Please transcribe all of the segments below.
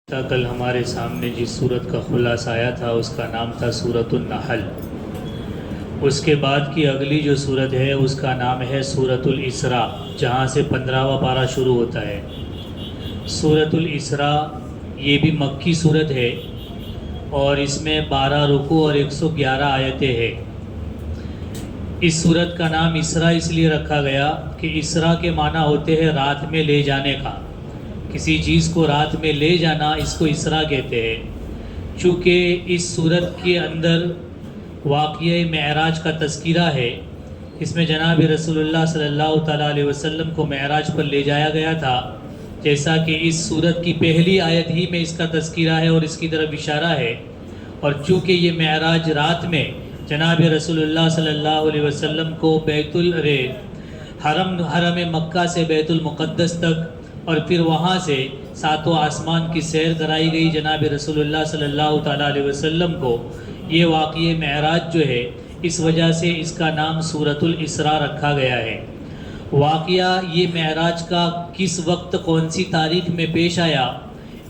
کل ہمارے سامنے جس صورت کا خلاصہ آیا تھا اس کا نام تھا سورۃ النحل۔ اس کے بعد کی اگلی جو صورت ہے اس کا نام ہے سورۃ الاسراء، جہاں سے 15واں پارہ شروع ہوتا ہے۔ سورۃ الاسراء یہ بھی مکی صورت ہے اور اس میں 12 رکوع اور 111 آیتیں ہیں۔ اس صورت کا نام اسراء اس لیے رکھا گیا کہ اسراء کے معنی ہوتے ہیں رات میں لے جانے کا، کسی چیز کو رات میں لے جانا، اس کو اسراء کہتے ہیں۔ چونکہ اس صورت کے اندر واقعہ معراج کا تذکرہ ہے، اس میں جناب رسول اللہ صلی اللہ تعالیٰ علیہ وسلم کو معراج پر لے جایا گیا تھا، جیسا کہ اس صورت کی پہلی آیت ہی میں اس کا تذکرہ ہے اور اس کی طرف اشارہ ہے۔ اور چونکہ یہ معراج رات میں جناب رسول اللہ صلی اللہ علیہ وسلم کو حرم مکہ سے بیت المقدس تک اور پھر وہاں سے ساتوں آسمان کی سیر کرائی گئی جناب رسول اللہ صلی اللہ تعالیٰ علیہ وسلم کو، یہ واقعہ معراج جو ہے اس وجہ سے اس کا نام سورۃ الاسراء رکھا گیا ہے۔ واقعہ یہ معراج کا کس وقت کون سی تاریخ میں پیش آیا،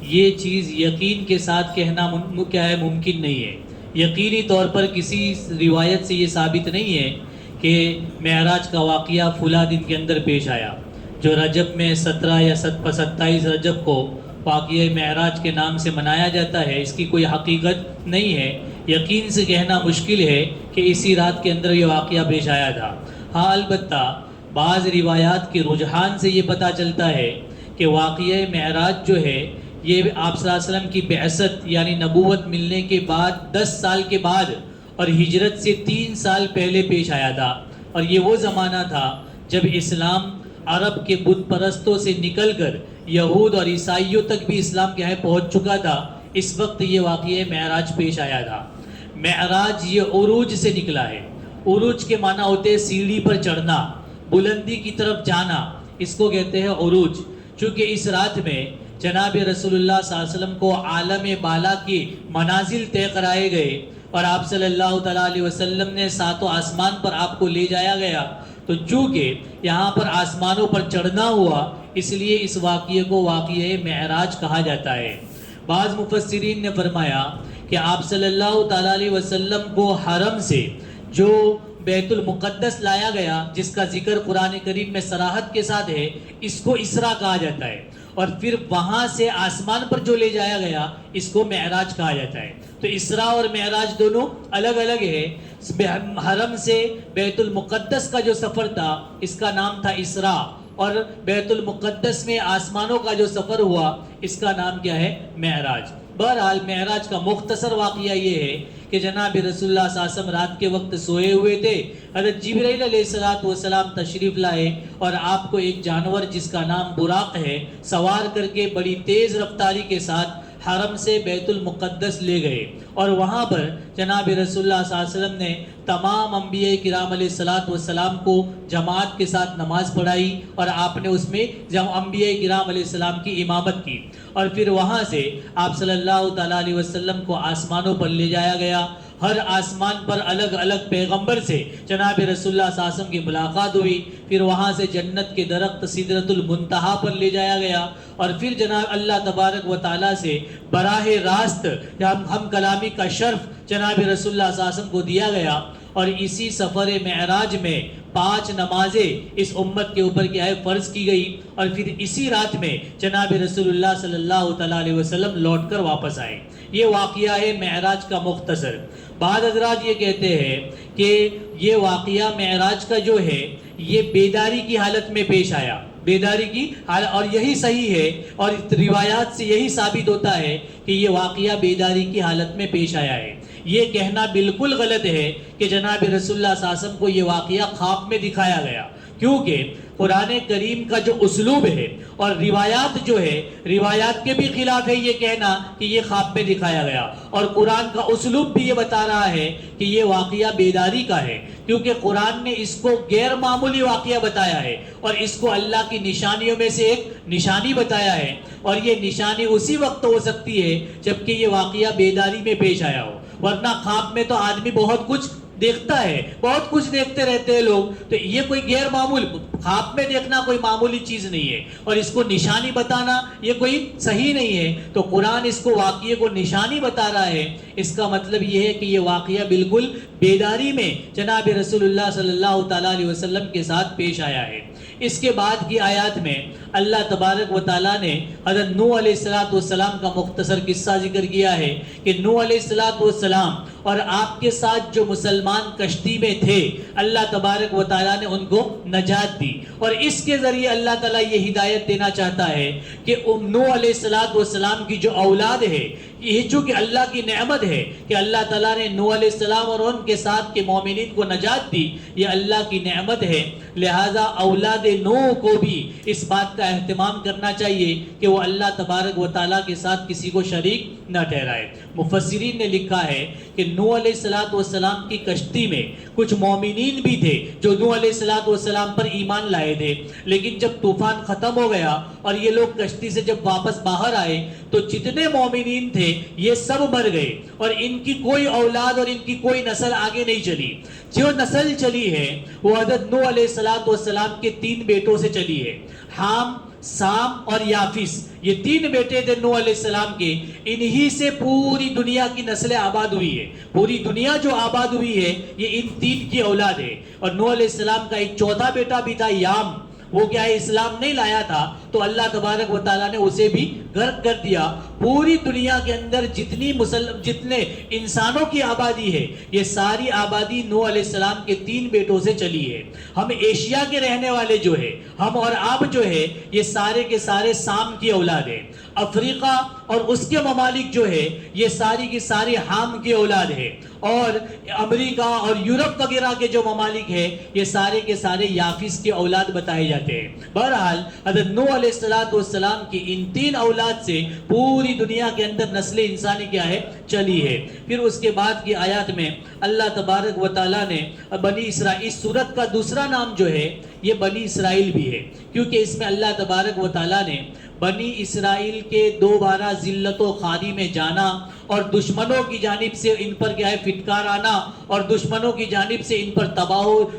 یہ چیز یقین کے ساتھ کہنا ممکن نہیں ہے۔ یقینی طور پر کسی روایت سے یہ ثابت نہیں ہے کہ معراج کا واقعہ فلاں دن کے اندر پیش آیا۔ جو رجب میں 17 یا 27 رجب کو واقعہ معراج کے نام سے منایا جاتا ہے، اس کی کوئی حقیقت نہیں ہے۔ یقین سے کہنا مشکل ہے کہ اسی رات کے اندر یہ واقعہ پیش آیا تھا۔ ہاں البتہ بعض روایات کے رجحان سے یہ پتہ چلتا ہے کہ واقعہ معراج جو ہے یہ آپ صلی اللہ علیہ وسلم کی بعثت یعنی نبوت ملنے کے بعد 10 سال کے بعد اور ہجرت سے 3 سال پہلے پیش آیا تھا، اور یہ وہ زمانہ تھا جب اسلام عرب کے بت پرستوں سے نکل کر یہود اور عیسائیوں تک بھی اسلام کے پہنچ چکا تھا۔ اس وقت یہ واقعہ معراج پیش آیا تھا۔ معراج یہ عروج سے نکلا ہے۔ عروج کے معنی ہوتے ہیں سیڑھی پر چڑھنا، بلندی کی طرف جانا، اس کو کہتے ہیں عروج۔ چونکہ اس رات میں جناب رسول اللہ صلی اللہ علیہ وسلم کو عالم بالا کی منازل طے کرائے گئے اور آپ صلی اللہ تعالیٰ علیہ وسلم نے ساتوں آسمان پر آپ کو لے جایا گیا۔ تو چونکہ یہاں پر آسمانوں پر چڑھنا ہوا، اس لیے اس واقعے کو واقعہ معراج کہا جاتا ہے۔ بعض مفسرین نے فرمایا کہ آپ صلی اللہ تعالیٰ علیہ وسلم کو حرم سے جو بیت المقدس لایا گیا، جس کا ذکر قرآن کریم میں صراحت کے ساتھ ہے، اس کو اسراء کہا جاتا ہے، اور پھر وہاں سے آسمان پر جو لے جایا گیا اس کو معراج کہا جاتا ہے۔ تو اسراء اور معراج دونوں الگ الگ ہے۔ حرم سے بیت المقدس کا جو سفر تھا اس کا نام تھا اسراء، اور بیت المقدس میں آسمانوں کا جو سفر ہوا اس کا نام کیا ہے؟ معراج۔ بہرحال معراج کا مختصر واقعہ یہ ہے کہ جناب رسول اللہ صلی اللہ علیہ وسلم رات کے وقت سوئے ہوئے تھے، حضرت جبرائیل علیہ السلام تشریف لائے اور آپ کو ایک جانور جس کا نام براق ہے سوار کر کے بڑی تیز رفتاری کے ساتھ حرم سے بیت المقدس لے گئے، اور وہاں پر جناب رسول اللہ صلی اللہ علیہ وسلم نے تمام انبیاء کرام علیہ السلام کو جماعت کے ساتھ نماز پڑھائی، اور آپ نے اس میں انبیاء کرام علیہ السلام کی امامت کی، اور پھر وہاں سے آپ صلی اللہ تعالیٰ علیہ وسلم کو آسمانوں پر لے جایا گیا۔ ہر آسمان پر الگ الگ پیغمبر سے جناب رسول اللہ صلی اللہ علیہ وسلم کی ملاقات ہوئی، پھر وہاں سے جنت کے درخت سدرۃ المنتہا پر لے جایا گیا، اور پھر جناب اللہ تبارک و تعالیٰ سے براہ راست ہم کلامی کا شرف جناب رسول اللہ صلی اللہ علیہ وسلم کو دیا گیا۔ اور اسی سفر معراج میں 5 نمازیں اس امت کے اوپر کیا ہے فرض کی گئی، اور پھر اسی رات میں جناب رسول اللہ صلی اللہ تعالیٰ علیہ وسلم لوٹ کر واپس آئے۔ یہ واقعہ ہے معراج کا مختصر۔ بعض حضرات یہ کہتے ہیں کہ یہ واقعہ معراج کا جو ہے یہ بیداری کی حالت میں پیش آیا، بیداری کی حالت، اور یہی صحیح ہے، اور روایات سے یہی ثابت ہوتا ہے کہ یہ واقعہ بیداری کی حالت میں پیش آیا ہے۔ یہ کہنا بالکل غلط ہے کہ جناب رسول اللہ صلی اللہ علیہ وسلم کو یہ واقعہ خواب میں دکھایا گیا، کیونکہ قرآن کریم کا جو اسلوب ہے اور روایات جو ہے، روایات کے بھی خلاف ہے یہ کہنا کہ یہ خواب میں دکھایا گیا، اور قرآن کا اسلوب بھی یہ بتا رہا ہے کہ یہ واقعہ بیداری کا ہے، کیونکہ قرآن نے اس کو غیر معمولی واقعہ بتایا ہے اور اس کو اللہ کی نشانیوں میں سے ایک نشانی بتایا ہے، اور یہ نشانی اسی وقت ہو سکتی ہے جبکہ یہ واقعہ بیداری میں پیش آیا ہو، ورنہ خواب میں تو آدمی بہت کچھ دیکھتا ہے, بہت کچھ دیکھتے رہتے ہیں لوگ, تو یہ کوئی غیر معمول, خواب میں دیکھنا کوئی معمولی چیز نہیں ہے, اور اس کو نشانی بتانا یہ کوئی صحیح نہیں ہے. تو قرآن اس کو واقعے کو نشانی بتا رہا ہے. اس کا مطلب یہ ہے کہ یہ واقعہ بالکل بیداری میں جناب رسول اللہ صلی اللہ تعالیٰ علیہ وسلم کے ساتھ پیش آیا ہے. اس کے بعد کی آیات میں اللہ تبارک و تعالیٰ نے حضرت نوح علیہ السلام کا مختصر قصہ ذکر کیا ہے کہ نوح علیہ السلام اور آپ کے ساتھ جو مسلمان کشتی میں تھے, اللہ تبارک و تعالیٰ نے ان کو نجات دی, اور اس کے ذریعے اللہ تعالیٰ یہ ہدایت دینا چاہتا ہے کہ نوح علیہ السلام کی جو اولاد ہے, یہ چونکہ اللہ کی نعمت ہے کہ اللہ تعالیٰ نے نوح علیہ السلام اور ان کے ساتھ کے مومنین کو نجات دی, یہ اللہ کی نعمت ہے. لہٰذا اولاد نوح کو بھی اس بات کا اہتمام کرنا چاہیے کہ وہ اللہ تبارک و تعالیٰ کے ساتھ کسی کو شریک نہ ٹھہرائے. مفسرین نے لکھا ہے کہ نوح علیہ السلام کی کشتی میں کچھ مومنین بھی تھے جو نوح علیہ السلام پر ایمان لائے تھے, لیکن جب طوفان ختم ہو گیا اور یہ لوگ کشتی سے جب واپس باہر آئے تو جتنے مومنین تھے یہ سب مر گئے, اور ان کی کوئی اولاد اور ان کی کوئی نسل آگے نہیں چلی. جو نسل چلی ہے وہ حضرت نوح علیہ السلام کے 3 بیٹوں سے چلی ہے, حام, سام اور یافس. یہ 3 بیٹے تھے نوح علیہ السلام کے, انہی سے پوری دنیا کی نسلیں آباد ہوئی ہے. پوری دنیا جو آباد ہوئی ہے یہ ان 3 کی اولاد ہے. اور نوح علیہ السلام کا ایک چوتھا بیٹا بھی تھا, یام, وہ کیا ہے اسلام نہیں لایا تھا, تو اللہ تبارک و تعالیٰ نے اسے بھی غرق کر دیا. پوری دنیا کے اندر جتنے انسانوں کی آبادی ہے یہ ساری آبادی نوح علیہ السلام کے 3 بیٹوں سے چلی ہے. ہم ایشیا کے رہنے والے جو ہے, ہم اور آپ جو ہے, یہ سارے کے سارے سام کی اولاد ہیں. افریقہ اور اس کے ممالک جو ہے یہ ساری کی ساری حام کی اولاد ہے, اور امریکہ اور یورپ وغیرہ کے جو ممالک ہیں یہ سارے کے سارے یافس کی اولاد بتائے جاتے ہیں. بہرحال حضرت نوح علیہ السلام کی ان 3 اولاد سے پوری دنیا کے اندر نسل انسانی کیا ہے چلی ہے. پھر اس کے بعد کی آیات میں اللہ تبارک و تعالیٰ نے بنی اسرائیل, اس سورت کا دوسرا نام جو ہے یہ بنی اسرائیل بھی ہے, کیونکہ اس میں اللہ تبارک و تعالیٰ نے بنی اسرائیل کے دوبارہ ذلت و خواری میں جانا اور دشمنوں کی جانب سے ان پر کیا ہے فٹکار آنا, اور دشمنوں کی جانب سے ان پر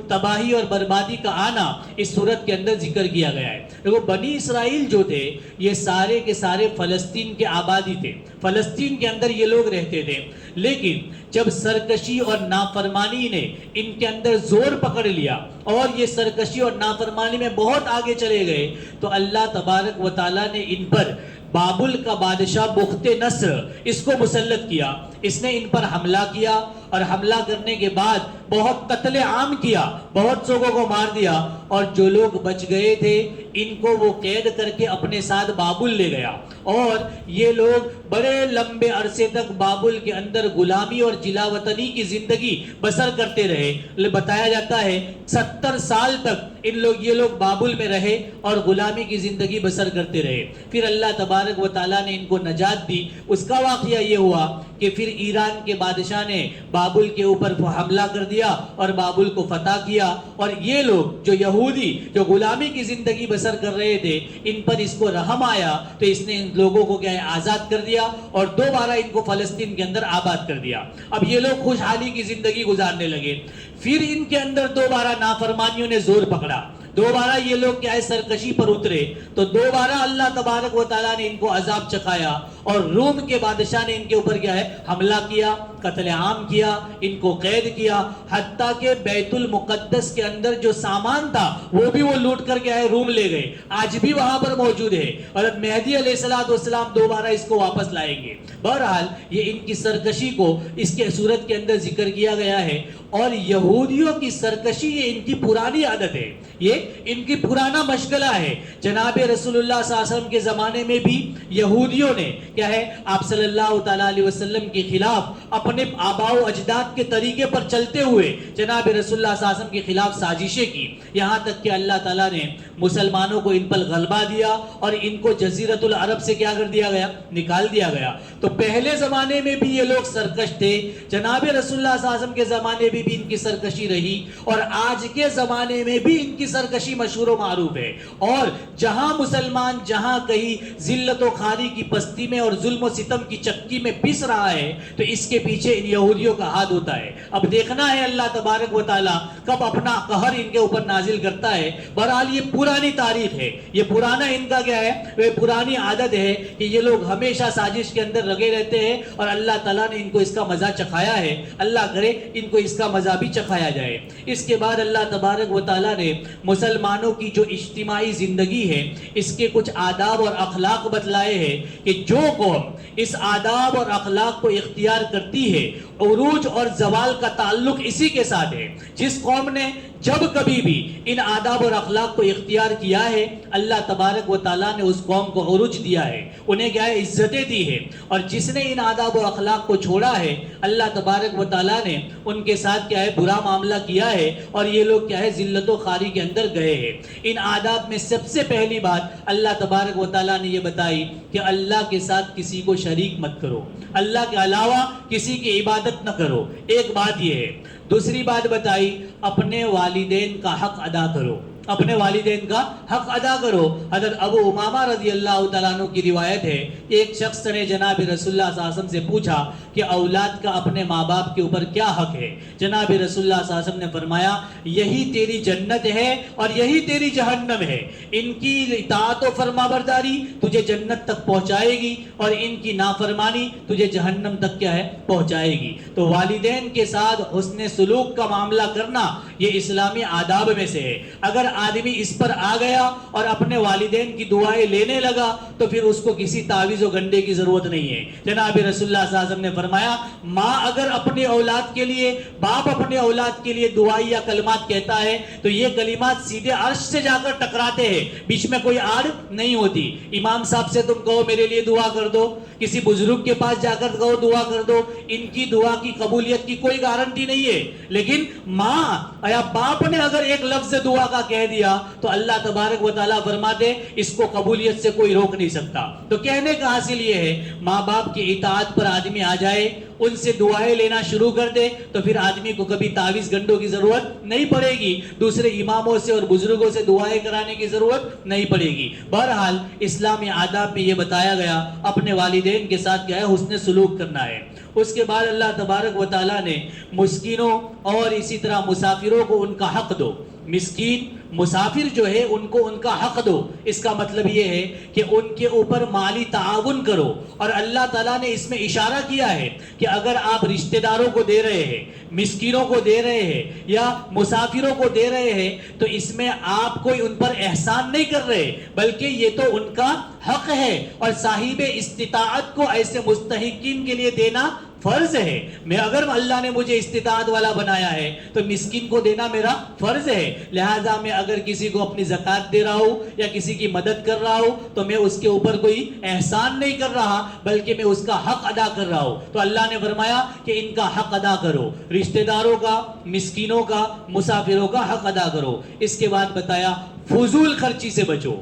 تباہی اور بربادی کا آنا اس صورت کے اندر ذکر کیا گیا ہے. دیکھو بنی اسرائیل جو تھے یہ سارے کے سارے فلسطین کے آبادی تھے, فلسطین کے اندر یہ لوگ رہتے تھے, لیکن جب سرکشی اور نافرمانی نے ان کے اندر زور پکڑ لیا اور یہ سرکشی اور نافرمانی میں بہت آگے چلے گئے تو اللہ تبارک و تعالیٰ نے ان پر بابل کا بادشاہ بخت نصر اس کو مسلط کیا. اس نے ان پر حملہ کیا, اور حملہ کرنے کے بعد بہت قتل عام کیا, بہت لوگوں کو مار دیا, اور جو لوگ بچ گئے تھے ان کو وہ قید کر کے اپنے ساتھ بابل لے گیا, اور یہ لوگ بڑے لمبے عرصے تک بابل کے اندر غلامی اور جلا وطنی کی زندگی بسر کرتے رہے. بتایا جاتا ہے 70 سال تک یہ لوگ بابل میں رہے اور غلامی کی زندگی بسر کرتے رہے. پھر اللہ تبارک و تعالیٰ نے ان کو نجات دی. اس کا واقعہ یہ ہوا کہ پھر ایران کے بادشاہ نے بابل کے اوپر حملہ کر دیا اور بابل کو فتح کیا, اور یہ لوگ جو یہودی جو غلامی کی زندگی بسر کر رہے تھے ان پر اس کو رحم آیا تو اس نے ان لوگوں کو کیا ہے آزاد کر دیا اور دوبارہ ان کو فلسطین کے اندر آباد کر دیا. اب یہ لوگ خوشحالی کی زندگی گزارنے لگے. پھر ان کے اندر دوبارہ نافرمانیوں نے زور پکڑا, دوبارہ یہ لوگ کیا ہے سرکشی پر اترے, تو دوبارہ اللہ تبارک و تعالیٰ نے ان کو عذاب چکھایا, اور روم کے بادشاہ نے ان کے اوپر کیا ہے حملہ کیا, قتل عام کیا, ان کو قید کیا, حتیٰ کہ بیت المقدس کے اندر جو سامان تھا وہ بھی وہ لوٹ کر کیا ہے روم لے گئے, آج بھی وہاں پر موجود ہے, اور مہدی علیہ السلام دوبارہ اس کو واپس لائیں گے. بہرحال یہ ان کی سرکشی کو اس کے صورت کے اندر ذکر کیا گیا ہے, اور یہودیوں کی سرکشی یہ ان کی پرانی عادت ہے, یہ ان کی پرانا مشغلہ ہے. جناب رسول اللہ صلی اللہ علیہ وسلم کے زمانے میں بھی یہودیوں نے کیا ہے آپ صلی اللہ تعالیٰ علیہ وسلم کے خلاف اپنے آباء و اجداد کے طریقے پر چلتے ہوئے جناب رسول اللہ صلی اللہ علیہ وسلم کے خلاف سازشیں کی, یہاں تک کہ اللہ تعالیٰ نے مسلمانوں کو ان پر غلبہ دیا اور ان کو جزیرت العرب سے کیا کر دیا گیا, نکال دیا گیا. تو پہلے زمانے میں بھی یہ لوگ سرکش تھے, جناب رسول اللہ صلی اللہ علیہ وسلم کے زمانے میں بھی ان کی سرکشی رہی, اور آج کے زمانے میں بھی ان کی سرکشی مشہور و معروف ہے. اور جہاں مسلمان جہاں کہیں ذلت و خواری کی پستی میں اور ظلم و ستم کی چکی میں پس رہا ہے تو اس کے پیچھے پیچھے ان یہودیوں کا ہاتھ ہوتا ہے. اب دیکھنا ہے اللہ تبارک و تعالیٰ کب اپنا قہر ان کے اوپر نازل کرتا ہے. بہرحال یہ پرانی تاریخ ہے, یہ پرانا ان کا کیا ہے, وہ پرانی عادت ہے کہ یہ لوگ ہمیشہ سازش کے اندر لگے رہتے ہیں, اور اللہ تعالیٰ نے ان کو اس کا مزہ چکھایا ہے. اللہ کرے ان کو اس کا مزہ بھی چکھایا جائے. اس کے بعد اللہ تبارک و تعالیٰ نے مسلمانوں کی جو اجتماعی زندگی ہے اس کے کچھ آداب اور اخلاق بتلائے ہیں کہ جو قوم اس آداب اور اخلاق کو اختیار کرتی ہے, عروج اور زوال کا تعلق اسی کے ساتھ ہے. جس قوم نے جب کبھی بھی ان آداب اور اخلاق کو اختیار کیا ہے, اللہ تبارک و تعالیٰ نے اس قوم کو عروج دیا ہے, انہیں کیا ہے, عزتیں دی ہے. اور جس نے ان آداب و اخلاق کو چھوڑا ہے, اللہ تبارک و تعالیٰ نے ان کے ساتھ کیا ہے, برا معاملہ کیا ہے, اور یہ لوگ کیا ہے, ذلت و خواری کے اندر گئے ہیں. ان آداب میں سب سے پہلی بات اللہ تبارک و تعالیٰ نے یہ بتائی کہ اللہ کے ساتھ کسی کو شریک مت کرو, اللہ کے علاوہ کسی کی عبادت نہ کرو. ایک بات یہ ہے. دوسری بات بتائی, اپنے والدین کا حق ادا کرو, اپنے والدین کا حق ادا کرو. حضرت ابو امامہ رضی اللہ تعالیٰ عنہ کی روایت ہے, ایک شخص نے جناب رسول اللہ صلی اللہ علیہ وسلم سے پوچھا کہ اولاد کا اپنے ماں باپ کے اوپر کیا حق ہے. جناب رسول اللہ صلی اللہ علیہ وسلم نے فرمایا, یہی تیری جنت ہے اور یہی تیری جہنم ہے. ان کی اطاعت و فرما برداری تجھے جنت تک پہنچائے گی, اور ان کی نافرمانی تجھے جہنم تک کیا ہے, پہنچائے گی. تو والدین کے ساتھ حسن سلوک کا معاملہ کرنا یہ اسلامی آداب میں سے ہے. اگر آدمی اس پر آ گیا اور اپنے والدین کی دعائیں لینے لگا تو پھر اس کو کسی تعویذ و گنڈے کی ضرورت نہیں ہے. جناب رسول اللہ صلی اللہ علیہ وسلم نے فرمایا, ماں اگر اپنے اولاد کے لیے, باپ اپنے اولاد کے لیے دعائیں یا کلمات کہتا ہے تو یہ کلمات سیدھے عرش سے جا کر ٹکراتے ہیں, بیچ میں کوئی آڑ نہیں ہوتی. امام صاحب سے تم کہو میرے لیے دعا کر دو, کسی بزرگ کے پاس جا کر کہو دعا کر دو, ان کی دعا کی قبولیت کی کوئی گارنٹی نہیں ہے. لیکن ماں یا باپ نے اگر ایک لفظ دعا کا کہہ دیا تو اللہ تبارک و تعالیٰ فرماتے اس کو قبولیت سے کوئی روک نہیں سکتا. تو کہنے کا حاصل یہ ہے, ماں باپ کی اطاعت پر آدمی آ جائے, ان سے دعائیں لینا شروع کر دے تو پھر آدمی کو کبھی تعویذ گنڈوں کی ضرورت نہیں پڑے گی, دوسرے اماموں سے اور بزرگوں سے دعائیں کرانے کی ضرورت نہیں پڑے گی. بہرحال اسلامی آداب میں یہ بتایا گیا اپنے والدین کے ساتھ کیا ہے, حسن سلوک کرنا ہے. اس کے بعد اللہ تبارک و تعالیٰ نے مسکینوں اور اسی طرح مسافروں کو ان کا حق دو. مسکین مسافر جو ہے ان کو ان کا حق دو. اس کا مطلب یہ ہے کہ ان کے اوپر مالی تعاون کرو. اور اللہ تعالیٰ نے اس میں اشارہ کیا ہے کہ اگر آپ رشتہ داروں کو دے رہے ہیں, مسکینوں کو دے رہے ہیں یا مسافروں کو دے رہے ہیں تو اس میں آپ کوئی ان پر احسان نہیں کر رہے, بلکہ یہ تو ان کا حق ہے. اور صاحب استطاعت کو ایسے مستحقین کے لیے دینا فرض ہے. میں اگر اللہ نے مجھے استطاعت والا بنایا ہے تو مسکین کو دینا میرا فرض ہے. لہذا میں اگر کسی کو اپنی زکوٰۃ دے رہا ہوں یا کسی کی مدد کر رہا ہوں تو میں اس کے اوپر کوئی احسان نہیں کر رہا, بلکہ میں اس کا حق ادا کر رہا ہوں. تو اللہ نے فرمایا کہ ان کا حق ادا کرو, رشتہ داروں کا, مسکینوں کا, مسافروں کا حق ادا کرو. اس کے بعد بتایا فضول خرچی سے بچو,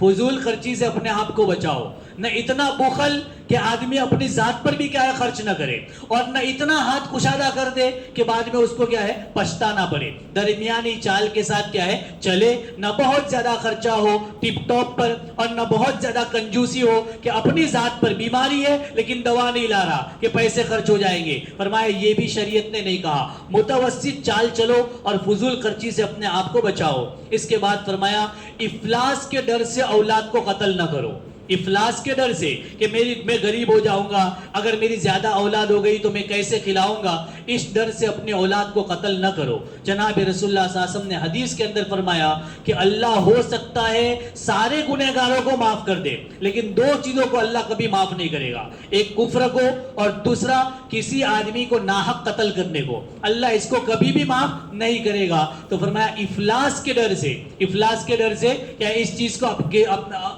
فضول خرچی سے اپنے آپ کو بچاؤ. نہ اتنا بخل کہ آدمی اپنی ذات پر بھی کیا ہے خرچ نہ کرے, اور نہ اتنا ہاتھ کشادہ کر دے کہ بعد میں اس کو کیا ہے پچھتانا پڑے. درمیانی چال کے ساتھ کیا ہے چلے, نہ بہت زیادہ خرچہ ہو ٹپ ٹاپ پر اور نہ بہت زیادہ کنجوسی ہو کہ اپنی ذات پر بیماری ہے لیکن دوا نہیں لا رہا کہ پیسے خرچ ہو جائیں گے. فرمایا یہ بھی شریعت نے نہیں کہا, متوسط چال چلو اور فضول خرچی سے اپنے آپ کو بچاؤ. اس کے بعد فرمایا افلاس کے ڈر سے اولاد کو قتل نہ کرو. افلاس کے ڈر سے کہ میں غریب ہو جاؤں گا, اگر میری زیادہ اولاد ہو گئی تو میں کیسے کھلاؤں گا, اس ڈر سے اپنے اولاد کو قتل نہ کرو. جناب رسول اللہ صلی اللہ علیہ وسلم نے حدیث کے اندر فرمایا کہ اللہ ہو سکتا ہے سارے گنہگاروں کو معاف کر دے, لیکن دو چیزوں کو اللہ کبھی معاف نہیں کرے گا, ایک کفر کو اور دوسرا کسی آدمی کو ناحق قتل کرنے کو. اللہ اس کو کبھی بھی معاف نہیں کرے گا. تو فرمایا افلاس کے ڈر سے, افلاس کے ڈر سے کیا اس چیز کو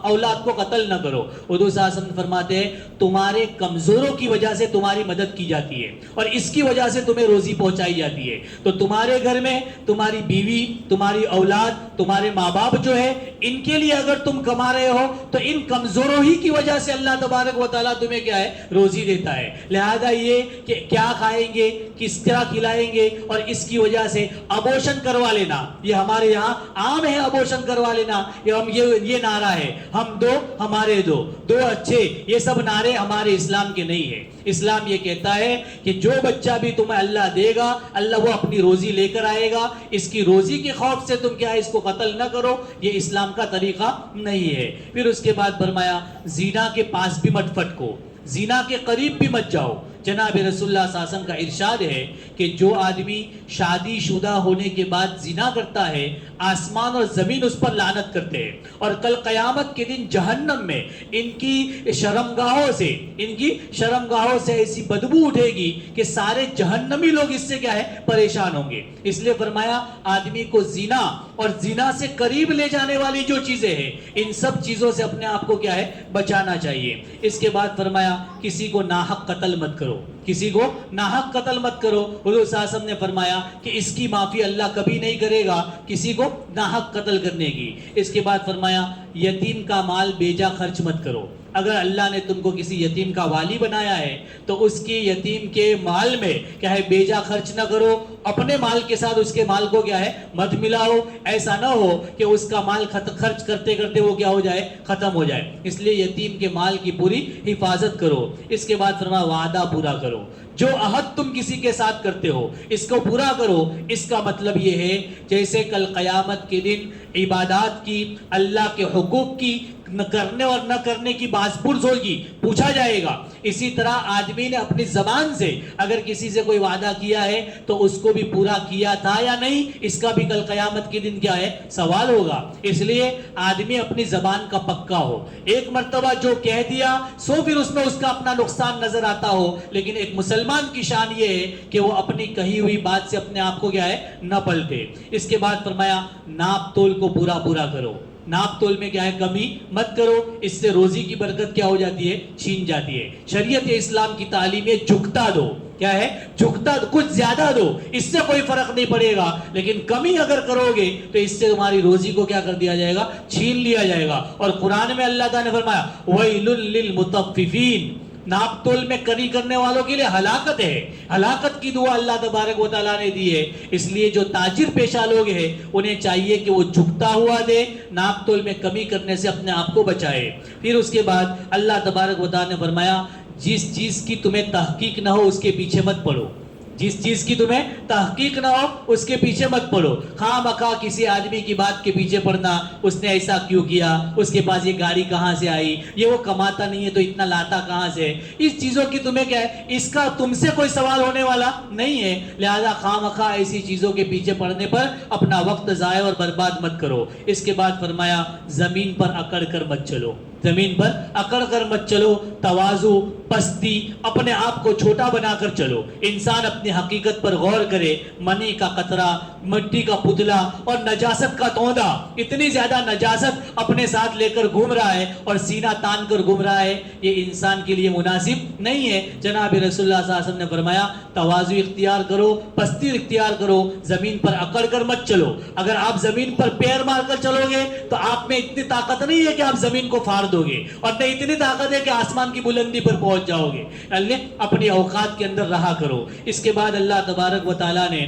اولاد کو قتل نہ کرو. حضور صلی اللہ علیہ وسلم فرماتے ہیں تمہارے کمزوروں کی وجہ سے تمہاری مدد کی جاتی ہے اور اس کی وجہ سے تمہیں روزی پہنچائی جاتی ہے. تو تمہارے گھر میں تمہاری بیوی, تمہاری اولاد, تمہارے ماں باپ جو ہے ان کے لیے اگر تم کما رہے ہو تو ان کمزوروں ہی کی وجہ سے اللہ تبارک و تعالیٰ تمہیں کیا ہے روزی دیتا ہے. لہذا یہ کہ کیا کھائیں گے, کس طرح کھلائیں گے, اور اس کی وجہ سے ابورشن کروا لینا, یہ ہمارے یہاں عام ہے ابورشن کروا لینا, یہ نعرہ ہے ہم دو ہمارے نعرے دو، دو اچھے، یہ سب نعرے ہمارے اسلام کے نہیں ہیں۔ اسلام یہ کہتا ہے کہ جو بچہ بھی تمہیں اللہ دے گا، اللہ وہ اپنی روزی لے کر آئے گا، اس کی روزی کے خوف سے تم کیا ہے اس کو قتل نہ کرو، یہ اسلام کا طریقہ نہیں ہے۔ پھر اس کے بعد فرمایا زنا کے پاس بھی مت پھٹکو، زنا کے قریب بھی مت جاؤ۔ جناب رسول اللہ صلی اللہ علیہ وسلم کا ارشاد ہے کہ جو آدمی شادی شدہ ہونے کے بعد زنا کرتا ہے، آسمان اور زمین اس پر لعنت کرتے ہیں، اور کل قیامت کے دن جہنم میں ان کی شرمگاہوں سے ایسی بدبو اٹھے گی کہ سارے جہنمی لوگ اس سے کیا ہے پریشان ہوں گے۔ اس لیے فرمایا آدمی کو زنا اور زنا سے قریب لے جانے والی جو چیزیں ہیں، ان سب چیزوں سے اپنے آپ کو کیا ہے بچانا چاہیے۔ اس کے بعد فرمایا کسی کو ناحق قتل مت کرو، کسی کو ناحق قتل مت کرو۔ حضور صلی اللہ علیہ وسلم نے فرمایا کہ اس کی معافی اللہ کبھی نہیں کرے گا کسی کو ناحق قتل کرنے کی۔ اس کے بعد فرمایا یتیم کا مال بیجا خرچ مت کرو۔ اگر اللہ نے تم کو کسی یتیم کا والی بنایا ہے تو اس کی یتیم کے مال میں کیا ہے بیجا خرچ نہ کرو، اپنے مال کے ساتھ اس کے مال کو کیا ہے مت ملاؤ۔ ایسا نہ ہو کہ اس کا مال خرچ کرتے کرتے وہ کیا ہو جائے ختم ہو جائے، اس لیے یتیم کے مال کی پوری حفاظت کرو۔ اس کے بعد فرمایا وعدہ پورا کرو، جو عہد تم کسی کے ساتھ کرتے ہو اس کو پورا کرو۔ اس کا مطلب یہ ہے جیسے کل قیامت کے دن عبادات کی، اللہ کے حقوق کی نہ کرنے اور نہ کرنے کی باز پرس ہوگی، پوچھا جائے گا، اسی طرح آدمی نے اپنی زبان سے اگر کسی سے کوئی وعدہ کیا ہے تو اس کو بھی پورا کیا تھا یا نہیں، اس کا بھی کل قیامت کے دن کیا ہے سوال ہوگا۔ اس لیے آدمی اپنی زبان کا پکا ہو، ایک مرتبہ جو کہہ دیا سو پھر اس میں اس کا اپنا نقصان نظر آتا ہو، لیکن ایک مسلمان کی شان یہ ہے کہ وہ اپنی کہی ہوئی بات سے اپنے آپ کو کیا ہے نہ پلٹے۔ اس کے بعد فرمایا ناپ تول کو پورا کرو، ناپ تول میں کیا ہے کمی مت کرو، اس سے روزی کی برکت کیا ہو جاتی ہے چھین جاتی ہے۔ شریعت اسلام کی تعلیم ہے جھکتا دو، کیا ہے جھکتا کچھ زیادہ دو، اس سے کوئی فرق نہیں پڑے گا، لیکن کمی اگر کرو گے تو اس سے تمہاری روزی کو کیا کر دیا جائے گا چھین لیا جائے گا۔ اور قرآن میں اللہ تعالیٰ نے فرمایا وَيْلٌ لِّلْمُطَفِّفِينَ، ناپ تول میں کمی کرنے والوں کے لیے ہلاکت ہے، ہلاکت کی دعا اللہ تبارک و تعالیٰ نے دی ہے۔ اس لیے جو تاجر پیشہ لوگ ہیں انہیں چاہیے کہ وہ جھکتا ہوا دے، ناپ تول میں کمی کرنے سے اپنے آپ کو بچائے۔ پھر اس کے بعد اللہ تبارک و تعالیٰ نے فرمایا جس چیز کی تمہیں تحقیق نہ ہو اس کے پیچھے مت پڑو، جس چیز کی تمہیں تحقیق نہ ہو اس کے پیچھے مت پڑو۔ خواہ مخواہ کسی آدمی کی بات کے پیچھے پڑنا، اس نے ایسا کیوں کیا، اس کے پاس یہ گاڑی کہاں سے آئی، یہ وہ کماتا نہیں ہے تو اتنا لاتا کہاں سے، اس چیزوں کی تمہیں کیا ہے اس کا تم سے کوئی سوال ہونے والا نہیں ہے، لہذا خواہ مخواہ ایسی چیزوں کے پیچھے پڑنے پر اپنا وقت ضائع اور برباد مت کرو۔ اس کے بعد فرمایا زمین پر اکڑ کر مت چلو، زمین پر اکڑ کر مت چلو، تواضع، پستی، اپنے آپ کو چھوٹا بنا کر چلو۔ انسان اپنی حقیقت پر غور کرے، منی کا قطرہ، مٹی کا پتلا اور نجاست کا توندہ، اتنی زیادہ نجاست اپنے ساتھ لے کر گھوم رہا ہے اور سینہ تان کر گھوم رہا ہے، یہ انسان کے لیے مناسب نہیں ہے۔ جناب رسول اللہ صلی اللہ علیہ وسلم نے فرمایا تواضع اختیار کرو، پستی اختیار کرو، زمین پر اکڑ کر مت چلو۔ اگر آپ زمین پر پیر مار کر چلو گے تو آپ میں اتنی طاقت نہیں ہے کہ آپ زمین کو پھاڑ دو گے، اور نہ اتنی طاقت ہے کہ آسمان کی بلندی پر پہنچ جاؤ گے۔ اللہ اپنی اوقات کے اندر رہا کرو۔ اس کے بعد اللہ تبارک و تعالیٰ نے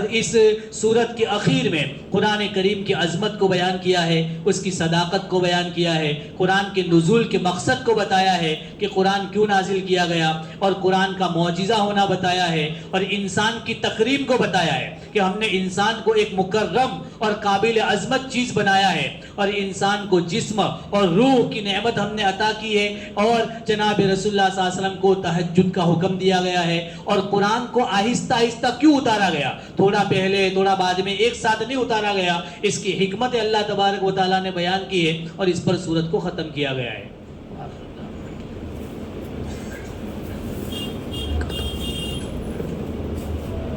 اس سورت کے اخیر میں قرآن کریم کی عظمت کو بیان کیا ہے، اس کی صداقت کو بیان کیا ہے، قرآن کے نزول کے مقصد کو بتایا ہے کہ قرآن کیوں نازل کیا گیا، اور قرآن کا معجزہ ہونا بتایا ہے، اور انسان کی تکریم کو بتایا ہے کہ ہم نے انسان کو ایک مکرم اور قابل عظمت چیز بنایا ہے، اور انسان کو جسم اور روح کی نعمت ہم نے عطا کی ہے، اور جناب رسول اللہ صلی اللہ علیہ وسلم کو تہجد کا حکم دیا گیا ہے۔ اور قرآن کو آہستہ آہستہ کیوں اتارا گیا، تھوڑا پہلے تھوڑا بعد میں، ایک ساتھ نہیں اتارا گیا، اس کی حکمت اللہ تبارک و تعالیٰ نے بیان کی ہے اور اس پر سورت کو ختم کیا گیا ہے۔